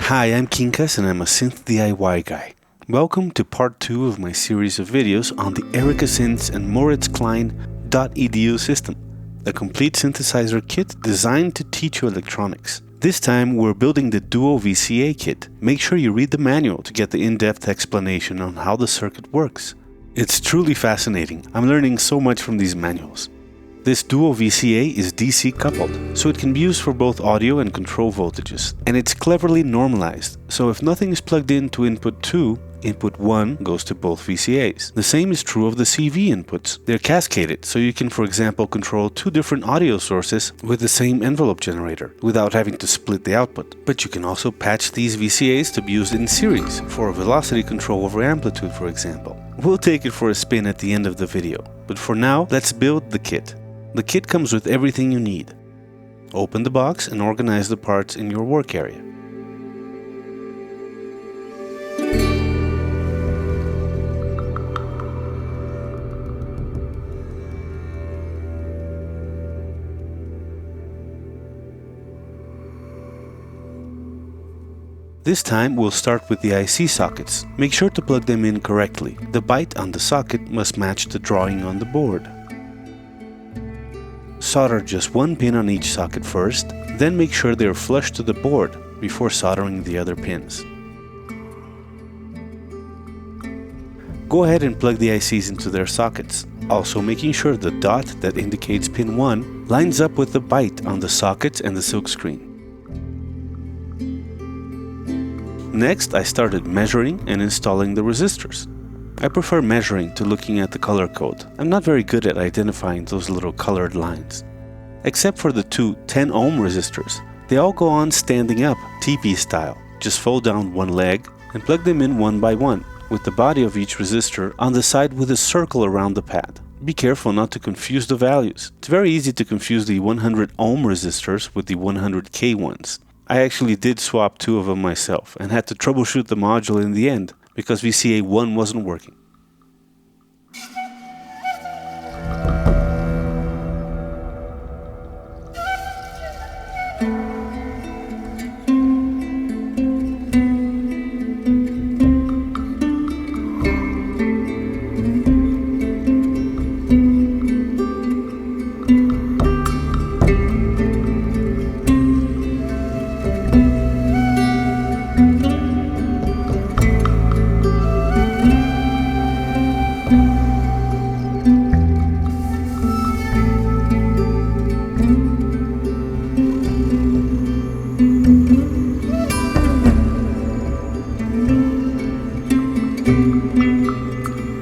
Hi, I'm Quincas and I'm a synth DIY guy. Welcome to part 2 of my series of videos on the Erica Synths and Moritz Klein es.EDU system, a complete synthesizer kit designed to teach you electronics. This time we're building the Dual VCA kit. Make sure you read the manual to get the in-depth explanation on how the circuit works. It's truly fascinating. I'm learning so much from these manuals. This Dual VCA is DC coupled, so it can be used for both audio and control voltages. And it's cleverly normalized, so if nothing is plugged into input 2, input 1 goes to both VCAs. The same is true of the CV inputs. They're cascaded, so you can, for example, control 2 different audio sources with the same envelope generator, without having to split the output. But you can also patch these VCAs to be used in series, for velocity control over amplitude, for example. We'll take it for a spin at the end of the video, but for now, let's build the kit. The kit comes with everything you need. Open the box and organize the parts in your work area. This time we'll start with the IC sockets. Make sure to plug them in correctly. The byte on the socket must match the drawing on the board. Solder just one pin on each socket first, then make sure they are flush to the board before soldering the other pins. Go ahead and plug the ICs into their sockets, also making sure the dot that indicates pin 1 lines up with the byte on the sockets and the silkscreen. Next, I started measuring and installing the resistors. I prefer measuring to looking at the color code. I'm not very good at identifying those little colored lines. Except for the 2 10-ohm resistors. They all go on standing up, TP style. Just fold down one leg and plug them in one by one, with the body of each resistor on the side with a circle around the pad. Be careful not to confuse the values. It's very easy to confuse the 100-ohm resistors with the 100K ones. I actually did swap 2 of them myself and had to troubleshoot the module in the end, because VCA 1 wasn't working.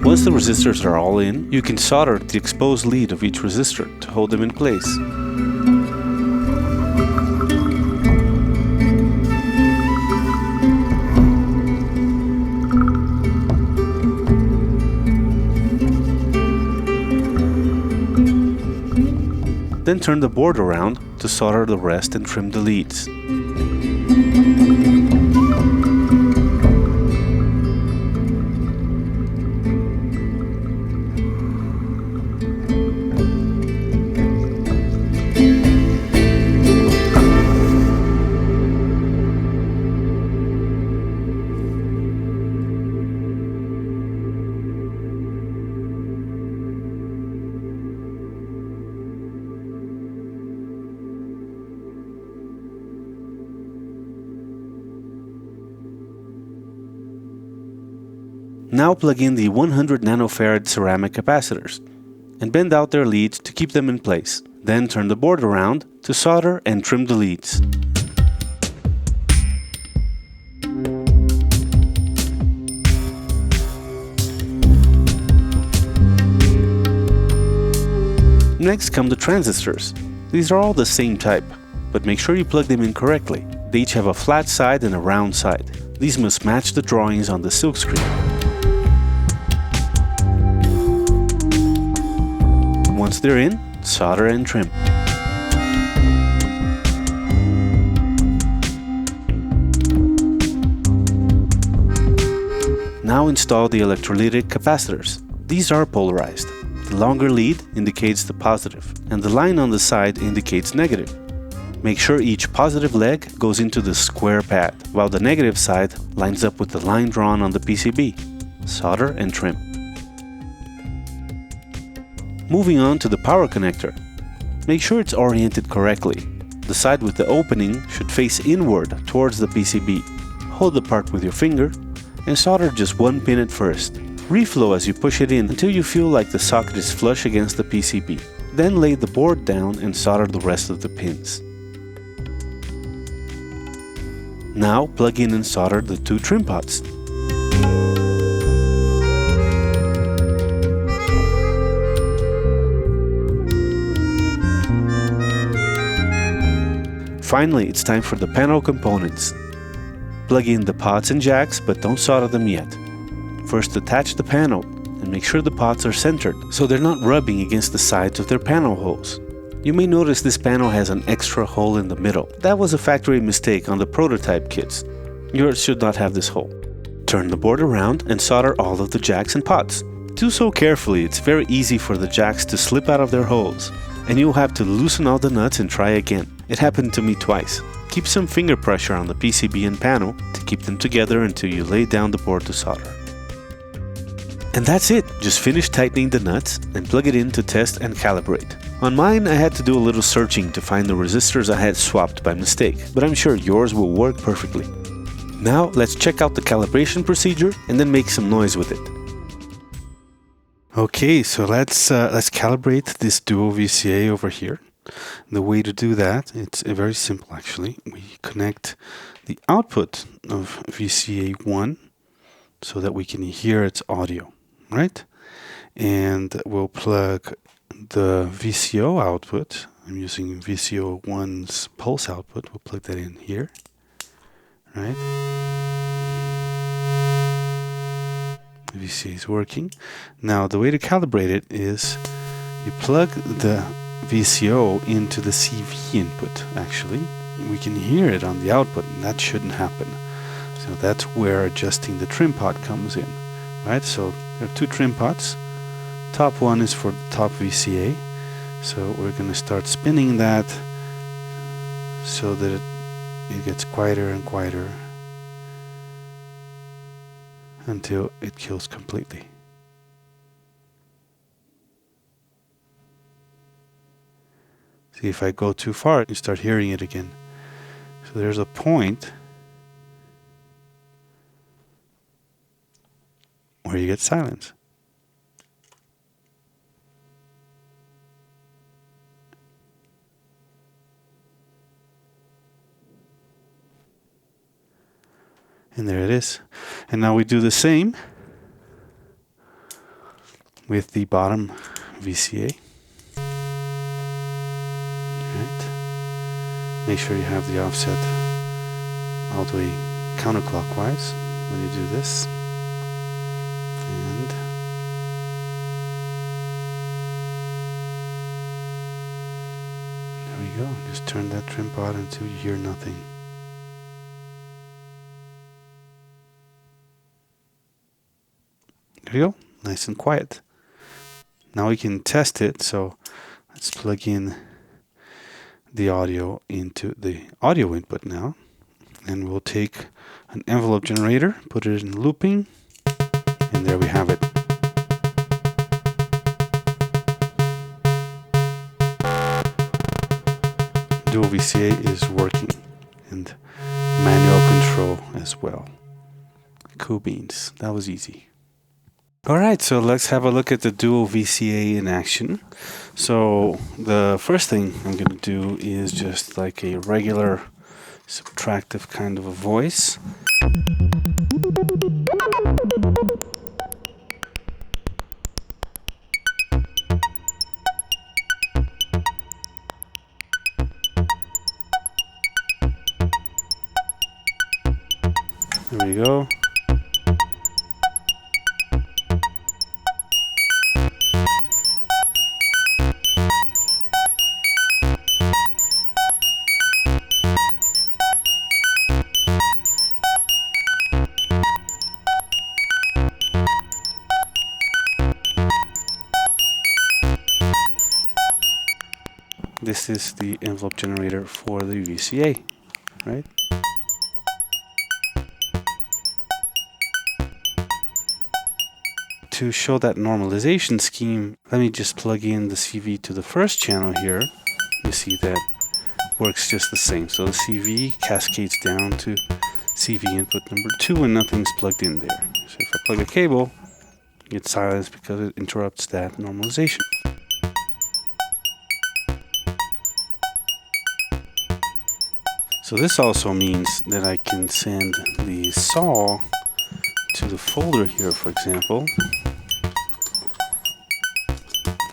Once the resistors are all in, you can solder the exposed lead of each resistor to hold them in place. Then turn the board around to solder the rest and trim the leads. Now plug in the 100 nanofarad ceramic capacitors and bend out their leads to keep them in place. Then turn the board around to solder and trim the leads. Next come the transistors. These are all the same type, but make sure you plug them in correctly. They each have a flat side and a round side. These must match the drawings on the silkscreen. Once they're in, solder and trim. Now install the electrolytic capacitors. These are polarized. The longer lead indicates the positive, and the line on the side indicates negative. Make sure each positive leg goes into the square pad, while the negative side lines up with the line drawn on the PCB. Solder and trim. Moving on to the power connector. Make sure it's oriented correctly. The side with the opening should face inward towards the PCB. Hold the part with your finger and solder just one pin at first. Reflow as you push it in until you feel like the socket is flush against the PCB. Then lay the board down and solder the rest of the pins. Now plug in and solder the two trim pots. Finally, it's time for the panel components. Plug in the pots and jacks, but don't solder them yet. First attach the panel and make sure the pots are centered so they're not rubbing against the sides of their panel holes. You may notice this panel has an extra hole in the middle. That was a factory mistake on the prototype kits. Yours should not have this hole. Turn the board around and solder all of the jacks and pots. Do so carefully, it's very easy for the jacks to slip out of their holes, and you'll have to loosen all the nuts and try again. It happened to me twice. Keep some finger pressure on the PCB and panel to keep them together until you lay down the board to solder. And that's it! Just finish tightening the nuts and plug it in to test and calibrate. On mine, I had to do a little searching to find the resistors I had swapped by mistake, but I'm sure yours will work perfectly. Now let's check out the calibration procedure and then make some noise with it. Okay, so let's calibrate this Dual VCA over here. The way to do that, it's very simple actually. We connect the output of VCA 1 so that we can hear its audio, right? And we'll plug the VCO output. I'm using VCO 1's pulse output. We'll plug that in here, right? VCA is working. Now the way to calibrate it is you plug the VCO into the CV input. Actually, we can hear it on the output, and that shouldn't happen. So that's where adjusting the trim pot comes in, right? So there are two trim pots. Top one is for the top VCA, so we're going to start spinning that so that it gets quieter and quieter until it kills completely. See, if I go too far, you start hearing it again. So there's a point where you get silence. And there it is. And now we do the same with the bottom VCA. Make sure you have the offset all the way counterclockwise when you do this. And there we go. Just turn that trim pot until you hear nothing. There you go. Nice and quiet. Now we can test it. So let's plug in the audio into the audio input now, and we'll take an envelope generator, put it in looping, and there we have it. Dual VCA is working, and manual control as well. Cool beans. That was easy. Alright, so let's have a look at the Dual VCA in action. So the first thing I'm going to do is just like a regular subtractive kind of a voice. There we go. this is the envelope generator for the VCA, right? To show that normalization scheme, let me just plug in the CV to the first channel here. You see that works just the same. So the CV cascades down to CV input number 2 and nothing's plugged in there. So if I plug a cable, it's silenced because it interrupts that normalization. So this also means that I can send the saw to the folder here, for example,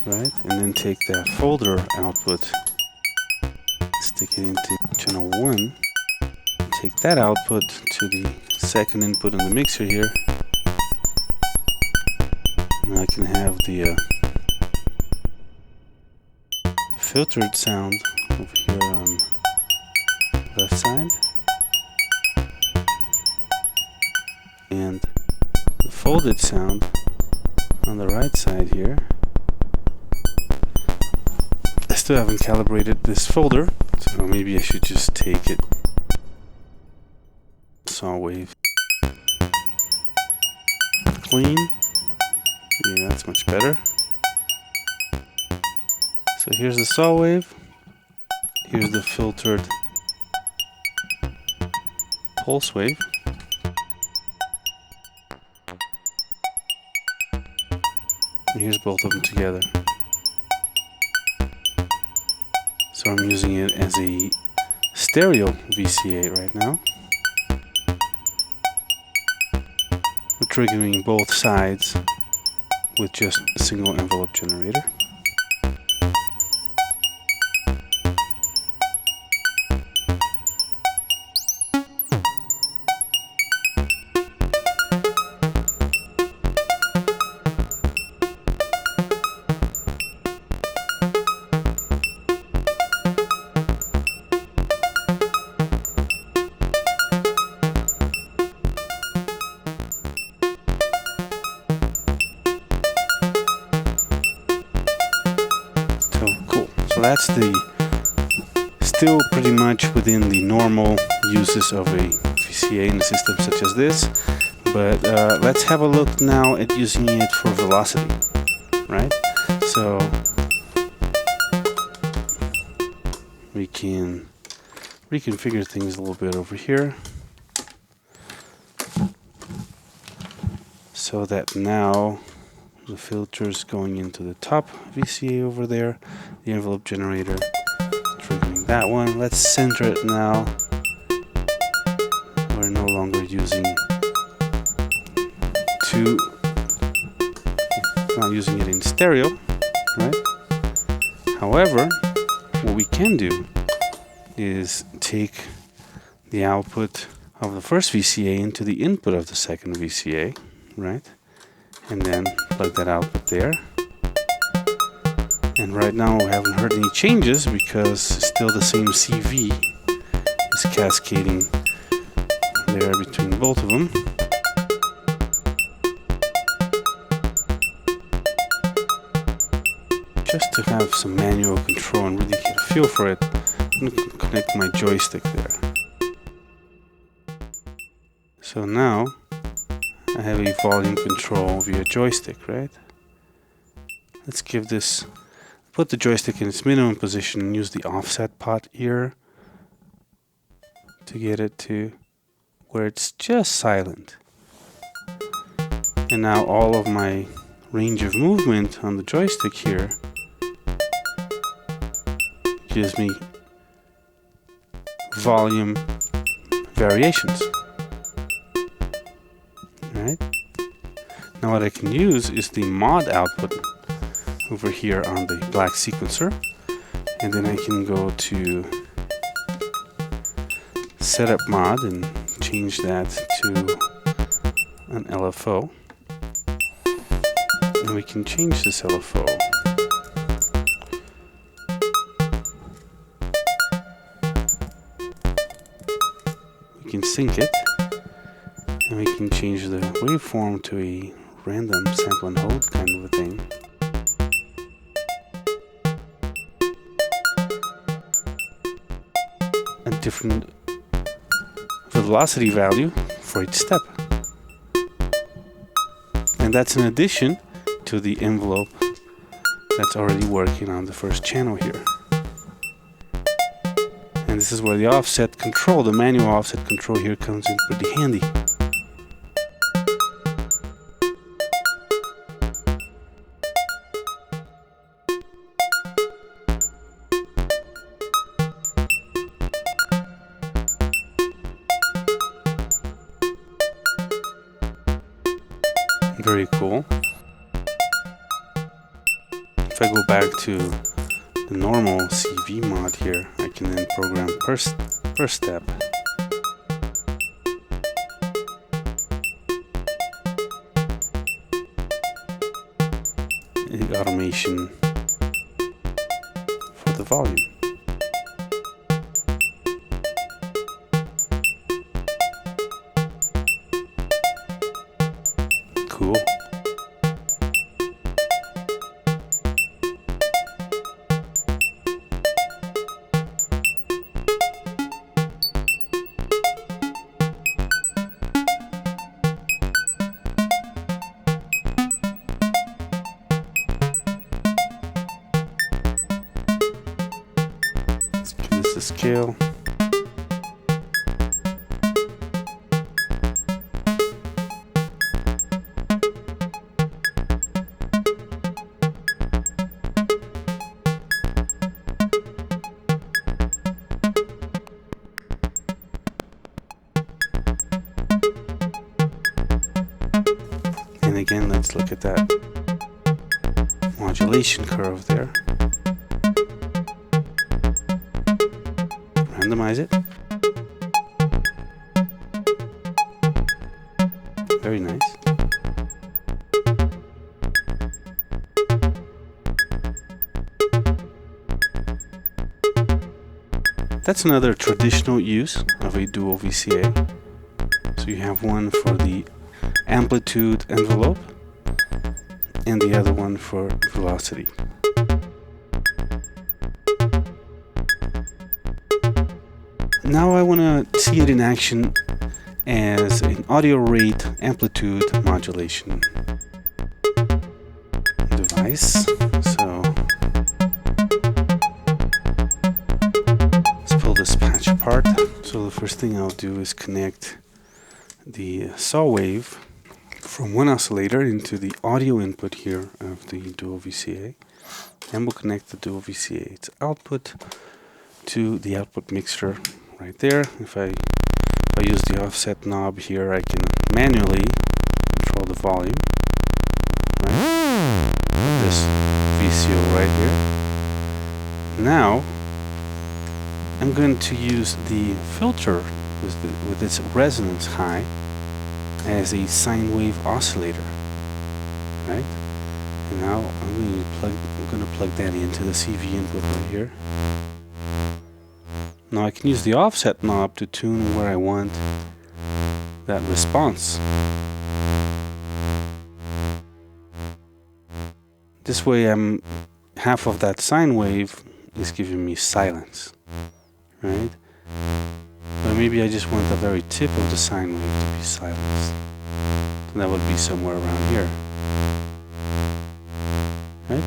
right? And then take that folder output, stick it into channel 1, and take that output to the second input in the mixer here. And I can have the filtered sound over here on the left side, and the folded sound on the right side here. I still haven't calibrated this folder, so maybe I should just take it. Saw wave. Clean. Yeah, that's much better. So here's the saw wave. Here's the filtered pulse wave. And here's both of them together. So I'm using it as a stereo VCA right now. We're triggering both sides with just a single envelope generator. That's still pretty much within the normal uses of a VCA in a system such as this, but let's have a look now at using it for velocity, right? So we can reconfigure things a little bit over here so that now the filter's going into the top VCA over there, the envelope generator, triggering that one. Let's center it now. We're no longer using not using it in stereo, right? However, what we can do is take the output of the first VCA into the input of the second VCA, right? And then plug that output there. And right now we haven't heard any changes because still the same CV is cascading there between both of them. Just to have some manual control and really get a feel for it, I'm going to connect my joystick there. So now I have a volume control via joystick, right? Let's give this, put the joystick in its minimum position and use the offset pot here to get it to where it's just silent. And now all of my range of movement on the joystick here gives me volume variations. Right? Now what I can use is the mod output over here on the black sequencer, and then I can go to setup mod and change that to an LFO, and we can change this LFO. We can sync it. And we can change the waveform to a random sample and hold kind of a thing. different velocity value for each step. And that's in addition to the envelope that's already working on the first channel here. And this is where the offset control, the manual offset control here comes in pretty handy. Very cool. If I go back to the normal CV mod here, I can then program per step. The automation for the volume. Cool. Let's give this a scale. And again, let's look at that modulation curve there. Randomize it. Very nice. That's another traditional use of a dual VCA. So you have one for the amplitude envelope and the other one for velocity. Now I want to see it in action as an audio rate amplitude modulation device. So let's pull this patch apart. So the first thing I'll do is connect the saw wave from one oscillator into the audio input here of the dual VCA, and we'll connect the dual VCA's output to the output mixer right there. If I use the offset knob here, I can manually control the volume, right? This VCO right here. Now I'm going to use the filter with its resonance high as a sine wave oscillator, right? And now I'm going to plug that into the CV input right here. Now I can use the offset knob to tune where I want that response. This way half of that sine wave is giving me silence, right? But maybe I just want the very tip of the sine wave to be silenced. And that would be somewhere around here. Right?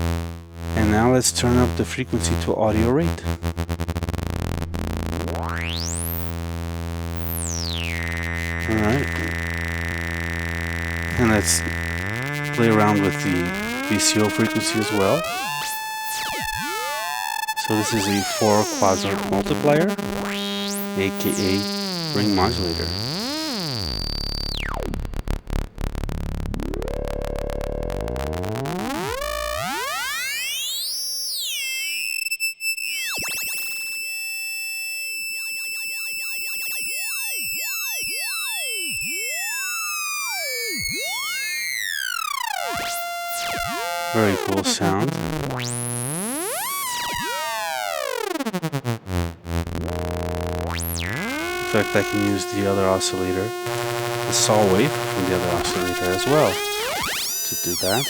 And now let's turn up the frequency to audio rate. Alright. And let's play around with the VCO frequency as well. So this is a 4-quasar multiplier, aka ring modulator. Very cool sound. In fact, I can use the other oscillator, the saw wave from the other oscillator as well to do that.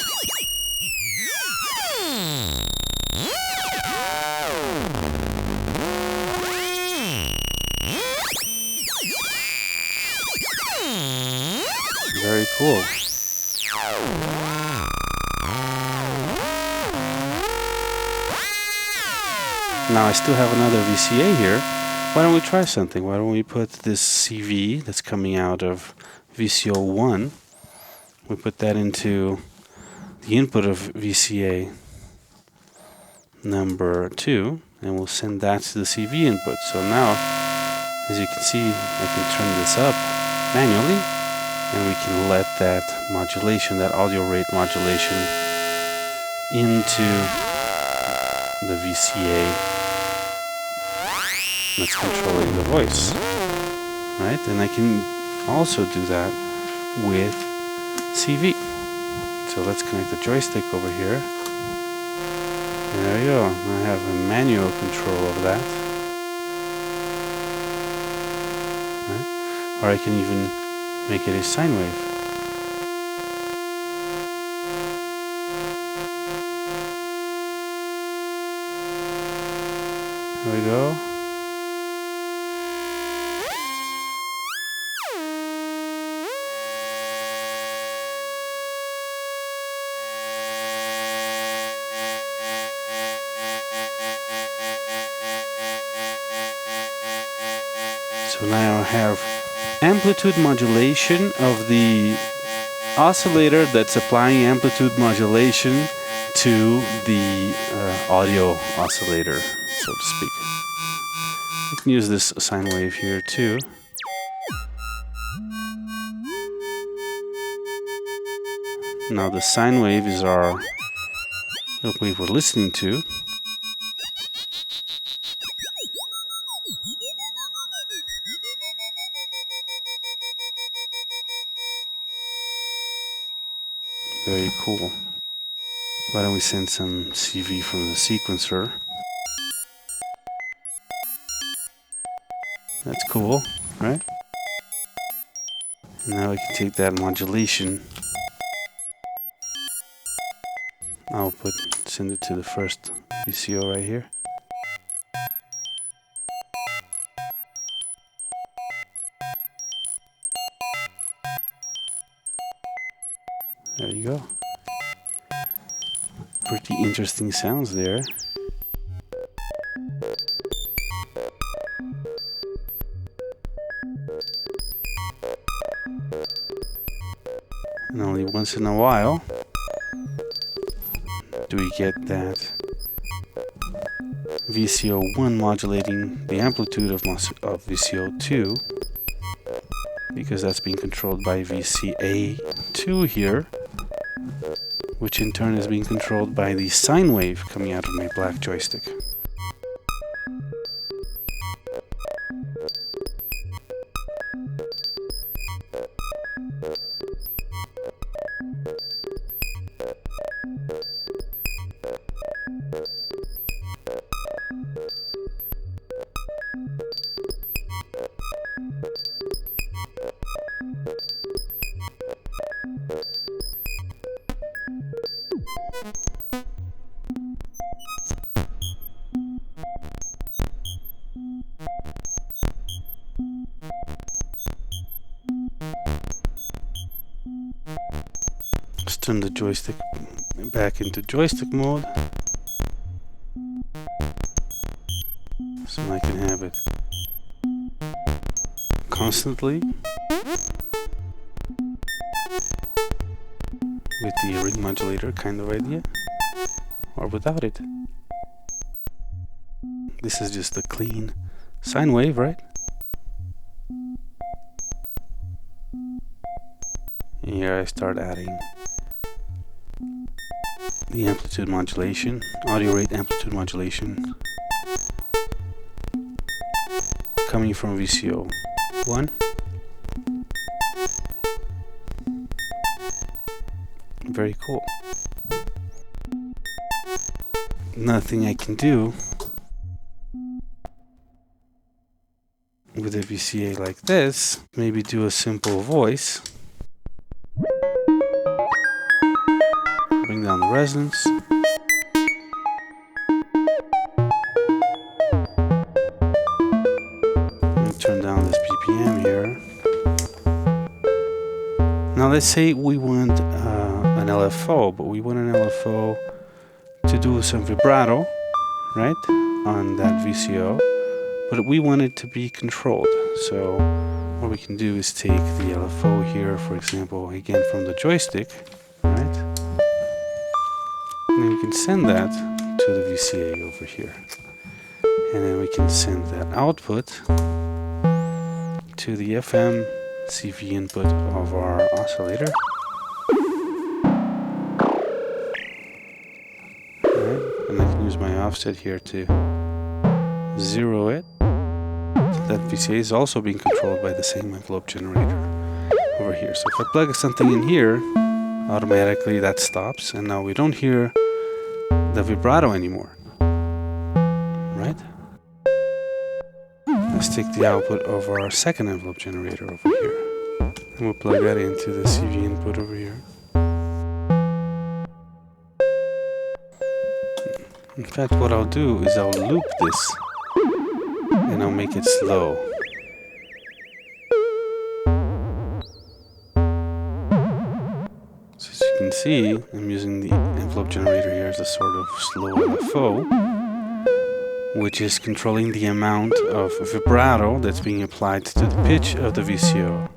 cool. Now I still have another VCA here. Why don't we try something? Why don't we put this CV that's coming out of VCO 1, we put that into the input of VCA number 2, and we'll send that to the CV input. So now, as you can see, I can turn this up manually, and we can let that modulation, that audio rate modulation, into the VCA that's controlling the voice, right? And I can also do that with CV. So let's connect the joystick over here. And there we go. I have a manual control of that. Right? Or I can even make it a sine wave. There we go. So now I have amplitude modulation of the oscillator that's applying amplitude modulation to the audio oscillator, so to speak. You can use this sine wave here too. Now the sine wave is our wave we're listening to. Very cool. Why don't we send some CV from the sequencer? That's cool, right? And now we can take that modulation output, send it to the first VCO right here. There you go. Pretty interesting sounds there. And only once in a while do we get that VCO 1 modulating the amplitude of VCO 2, because that's being controlled by VCA 2 here, which in turn is being controlled by the sine wave coming out of my black joystick. Let's turn the joystick back into joystick mode, so I can have it constantly with the ring modulator kind of idea, or without it. This is just a clean sine wave, right? And here I start adding the amplitude modulation, audio rate amplitude modulation, coming from VCO 1. Very cool. Nothing I can do with a VCA like this. Maybe do a simple voice. Bring down the resonance. Turn down this BPM here. Now Now let's say we want an LFO, but we want an LFO to do some vibrato, right, on that VCO, but we want it to be controlled. So what we can do is take the LFO here, for example, again from the joystick, right, and then we can send that to the VCA over here, and then we can send that output to the FM CV input of our oscillator. Right. And I can use my offset here to zero it. That VCA is also being controlled by the same envelope generator over here. So if I plug something in here, automatically that stops, and now we don't hear the vibrato anymore. Right? Let's take the output of our second envelope generator over here, and we'll plug that into the CV input over here. In fact, what I'll do is I'll loop this, and I'll make it slow. So as you can see, I'm using the envelope generator here as a sort of slow LFO, which is controlling the amount of vibrato that's being applied to the pitch of the VCO.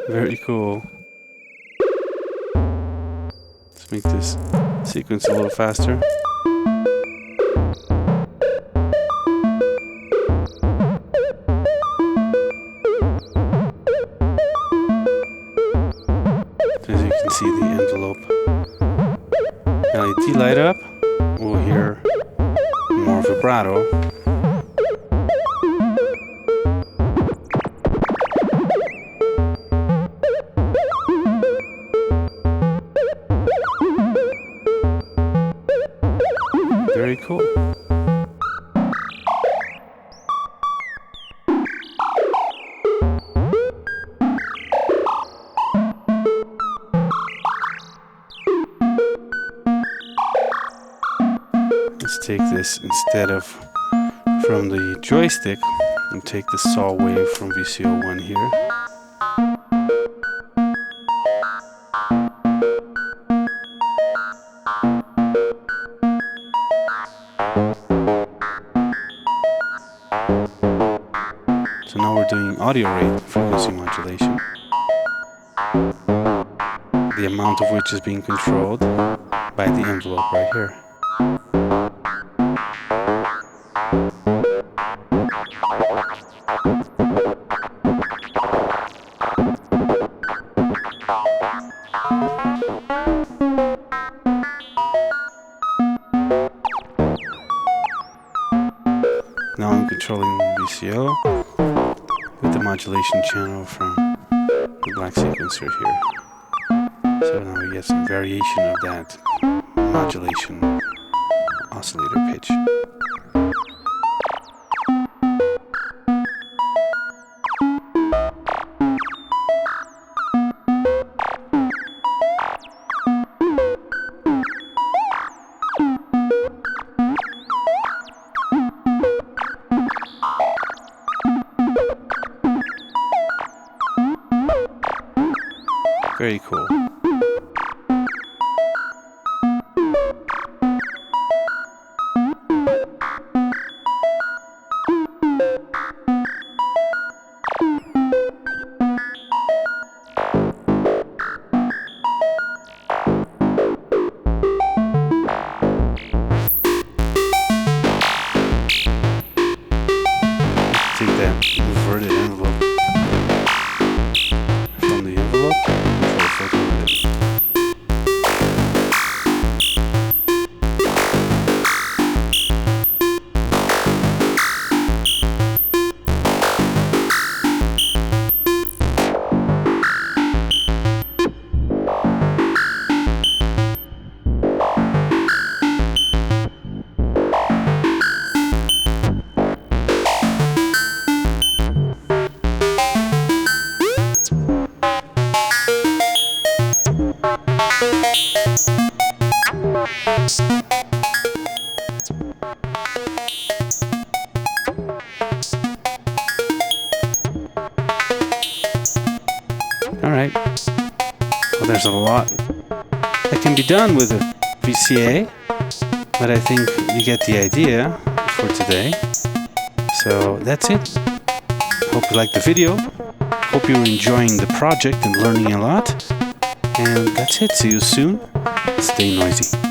Very cool. Let's make this sequence a little faster. As you can see, the envelope LED light up. We'll hear more vibrato. Very cool. Let's take this instead of from the joystick and take the saw wave from VCO1 here. So now we're doing audio rate frequency modulation, the amount of which is being controlled by the envelope right here. Now I'm controlling VCO with the modulation channel from the black sequencer here. So now we get some variation of that modulation oscillator pitch. Very cool. Take that inverted envelope from the envelope, control the filter with it. there's a lot that can be done with a VCA, but I think you get the idea for today. So that's it. Hope you liked the video. Hope you're enjoying the project and learning a lot. And that's it. See you soon. Stay noisy.